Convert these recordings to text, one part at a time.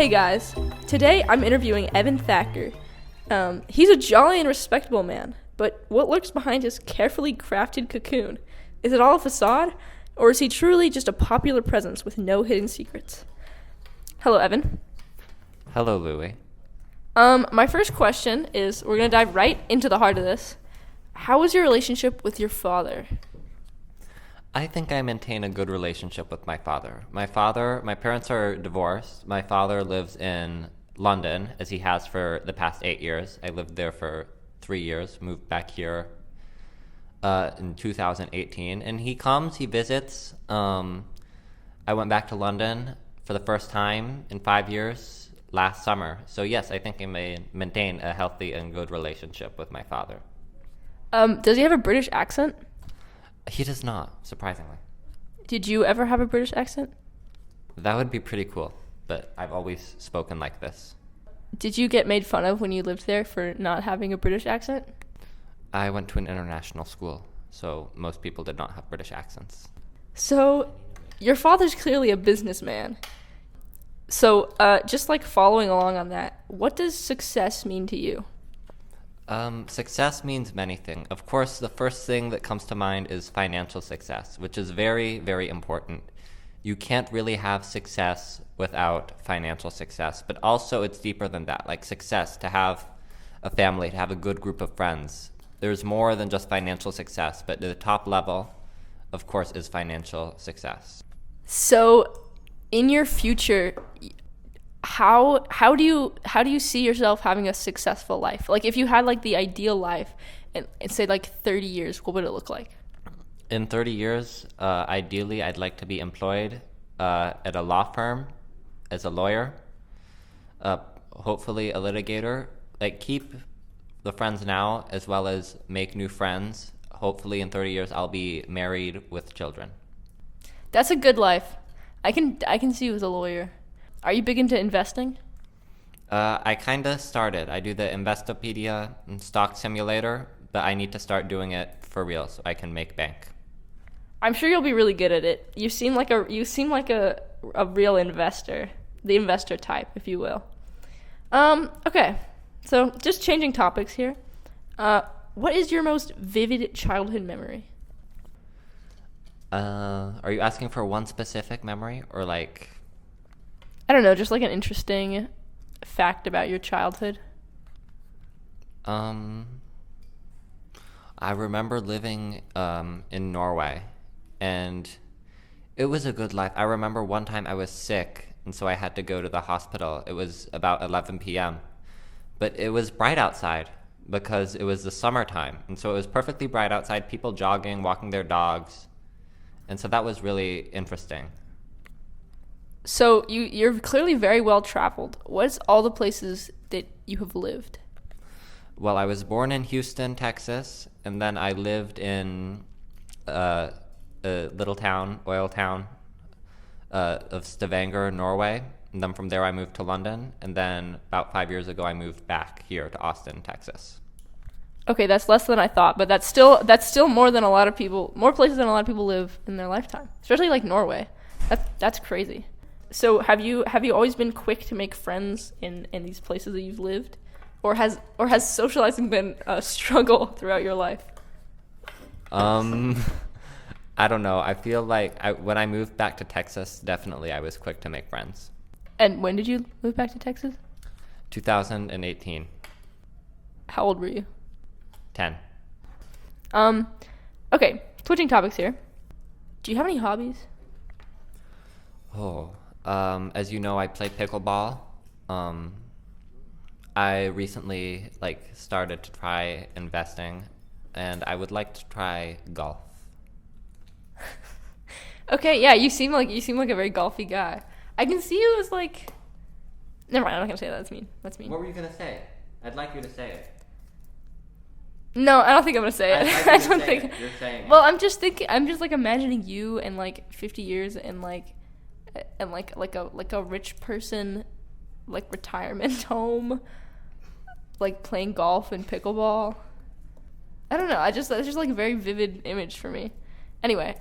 Hey guys, today I'm interviewing Evan Thacker. He's a jolly and respectable man, but what lurks behind his carefully crafted cocoon? Is it all a facade, or is he truly just a popular presence with no hidden secrets? Hello, Evan. Hello, Louie. My first question is, we're going to dive right into the heart of this. How was your relationship with your father? I think I maintain a good relationship with my father. My parents are divorced. My father lives in London, as he has for the past 8 years. I lived there for 3 years, moved back here in 2018. And he comes, he visits. I went back to London for the first time in 5 years last summer. So yes, I think I may maintain a healthy and good relationship with my father. Does he have a British accent? He does not, surprisingly. Did you ever have a British accent? That would be pretty cool, but I've always spoken like this. Did you get made fun of when you lived there for not having a British accent? I went to an international school, so most people did not have British accents. So, your father's clearly a businessman. So, just like following along on that, what does success mean to you? Success means many things. Of course, the first thing that comes to mind is financial success, which is very, very important. You can't really have success without financial success, but also it's deeper than that. Like success, to have a family, to have a good group of friends. There's more than just financial success, but the top level, of course, is financial success. So, in your future, how do you see yourself having a successful life? Like, if you had like the ideal life, and say like 30 years, what would it look like? In 30 years, ideally, I'd like to be employed at a law firm as a lawyer, hopefully a litigator. Like, keep the friends now as well as make new friends. Hopefully in 30 years, I'll be married with children. That's a good life. I can see you as a lawyer. Are you big into investing? I kind of started. I do the Investopedia and stock simulator, but I need to start doing it for real so I can make bank. I'm sure you'll be really good at it. You seem like a real investor, the investor type, if you will. Okay, so just changing topics here. What is your most vivid childhood memory? Are you asking for one specific memory or like? I don't know, just like an interesting fact about your childhood. I remember living in Norway, and it was a good life. I remember one time I was sick, and so I had to go to the hospital. It was about 11 p.m., but it was bright outside because it was the summertime, and so it was perfectly bright outside, people jogging, walking their dogs, and so that was really interesting. So you're clearly very well traveled. What's all the places that you have lived? Well, I was born in Houston, Texas, and then I lived in a little town, oil town of Stavanger, Norway. And then from there I moved to London, and then about 5 years ago I moved back here to Austin, Texas. Okay, that's less than I thought, but that's still more places than a lot of people live in their lifetime, especially like Norway. That's crazy. So have you always been quick to make friends in these places that you've lived, or has socializing been a struggle throughout your life? I don't know. I feel like when I moved back to Texas, definitely I was quick to make friends. And when did you move back to Texas? 2018. How old were you? 10. Okay, switching topics here. Do you have any hobbies? As you know, I play pickleball. I recently started to try investing, and I would like to try golf. Okay, yeah, you seem like a very golfy guy. I can see you as like. Never mind, I'm not gonna say that. That's mean. What were you gonna say? I'd like you to say it. No, I don't think I'm gonna say it. I'd like I you to don't say think. it. You're saying Well, it. I'm just like imagining you in like 50 years and like a rich person, like retirement home, like playing golf and pickleball. I don't know. It's just like a very vivid image for me. Anyway.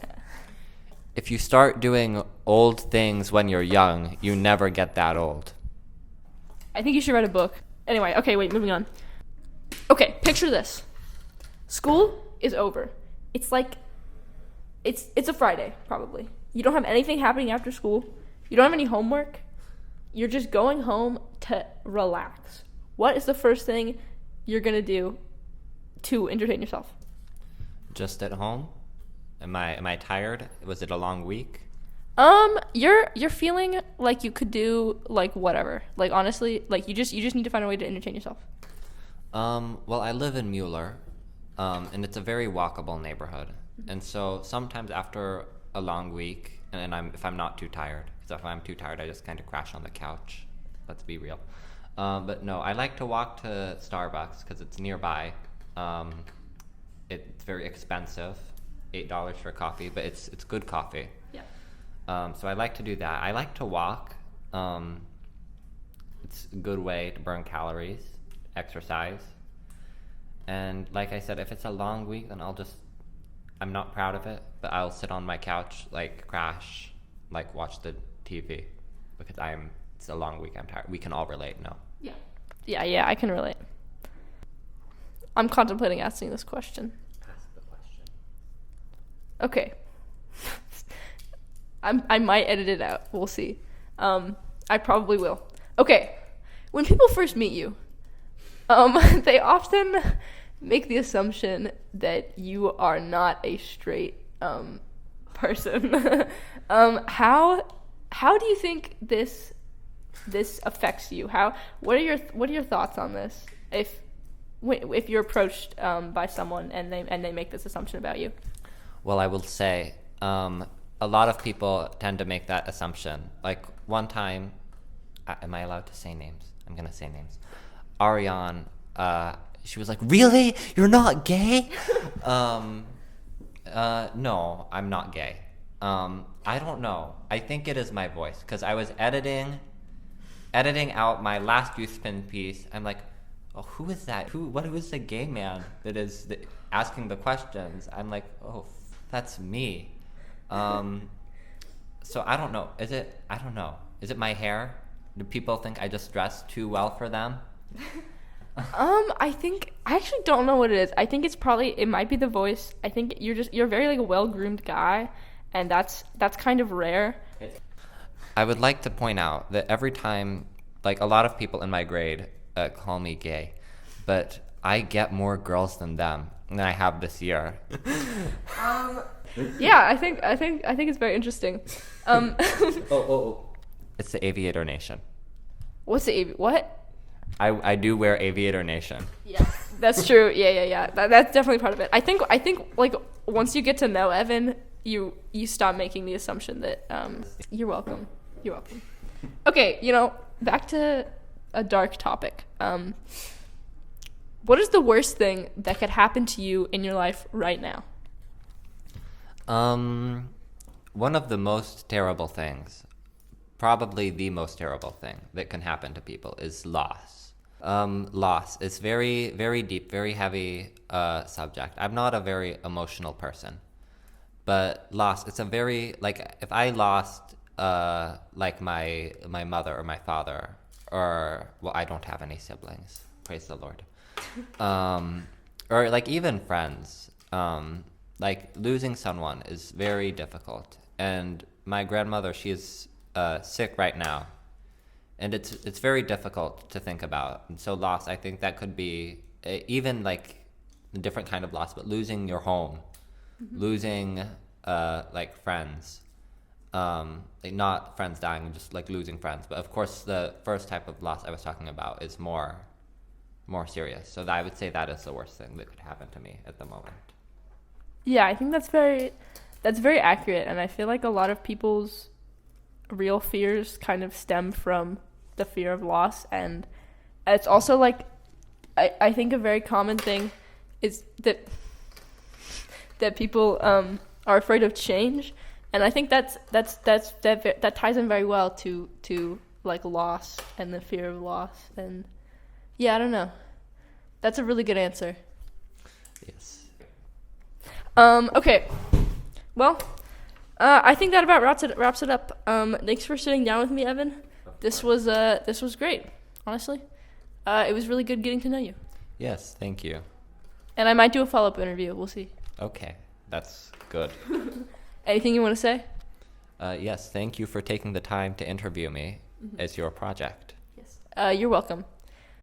If you start doing old things when you're young, you never get that old. I think you should write a book. Anyway, okay, wait, moving on. Okay, picture this. School is over. It's like, it's a Friday, probably. You don't have anything happening after school. You don't have any homework. You're just going home to relax. What is the first thing you're gonna do to entertain yourself? Just at home? Am I tired? Was it a long week? You're feeling like you could do like whatever. Like honestly, like you just need to find a way to entertain yourself. Well, I live in Mueller, and it's a very walkable neighborhood. And so sometimes after a long week, and if I'm not too tired, because if I'm too tired, I just kind of crash on the couch. Let's be real. But no, I like to walk to Starbucks because it's nearby. It's very expensive, $8 for coffee, but it's good coffee. Yeah. So I like to do that. I like to walk. It's a good way to burn calories, exercise. And like I said, if it's a long week, then I'm not proud of it, but I'll sit on my couch, like crash, like watch the TV because it's a long week, I'm tired. We can all relate, no? Yeah, I can relate. I'm contemplating asking this question. Ask the question. Okay. I might edit it out. We'll see. I probably will. Okay. When people first meet you, they often make the assumption that you are not a straight person. How do you think this affects you? What are your thoughts on this? If you're approached by someone and they make this assumption about you? Well, I will say a lot of people tend to make that assumption. Like one time, am I allowed to say names? I'm gonna say names. Ariane, she was like, "Really? You're not gay?" No, I'm not gay. I don't know. I think it is my voice because I was editing out my last Youth Spin piece. I'm like, oh, who is that? Who is the gay man that is asking the questions? I'm like, oh, that's me. So I don't know. I don't know. Is it my hair? Do people think I just dress too well for them? I actually don't know what it is. I think it might be the voice. I think you're very like a well-groomed guy, and that's kind of rare. I would like to point out that every time, like a lot of people in my grade call me gay, but I get more girls than them than I have this year. Yeah, I think it's very interesting. It's the Aviator Nation. What's the what? I do wear Aviator Nation. Yeah, that's true. Yeah. That's definitely part of it. I think like once you get to know Evan, you stop making the assumption that you're welcome. You're welcome. Okay, back to a dark topic. What is the worst thing that could happen to you in your life right now? One of the most terrible things, probably the most terrible thing that can happen to people is loss. Loss is very, very deep, very heavy subject. I'm not a very emotional person, but loss, it's a very, like, if I lost like my mother or my father, or, well, I don't have any siblings, praise the Lord. Or like even friends, like losing someone is very difficult. And my grandmother, she is sick right now, and it's very difficult to think about. And so loss, I think that could be even like a different kind of loss, but losing your home, losing like friends, like not friends dying, just like losing friends. But of course, the first type of loss I was talking about is more serious. So I would say that is the worst thing that could happen to me at the moment. Yeah, I think that's very accurate, and I feel like a lot of people's real fears kind of stem from the fear of loss, and it's also like I think a very common thing is that people are afraid of change, and I think that ties in very well to like loss and the fear of loss. And yeah, I don't know. That's a really good answer. Yes. Okay. Well, I think that about wraps it up. Thanks for sitting down with me, Evan. This was great. honestly. It was really good getting to know you. Yes, thank you. And I might do a follow-up interview. We'll see. Okay, that's good. Anything you want to say? Yes, thank you for taking the time to interview me as your project. Yes. You're welcome.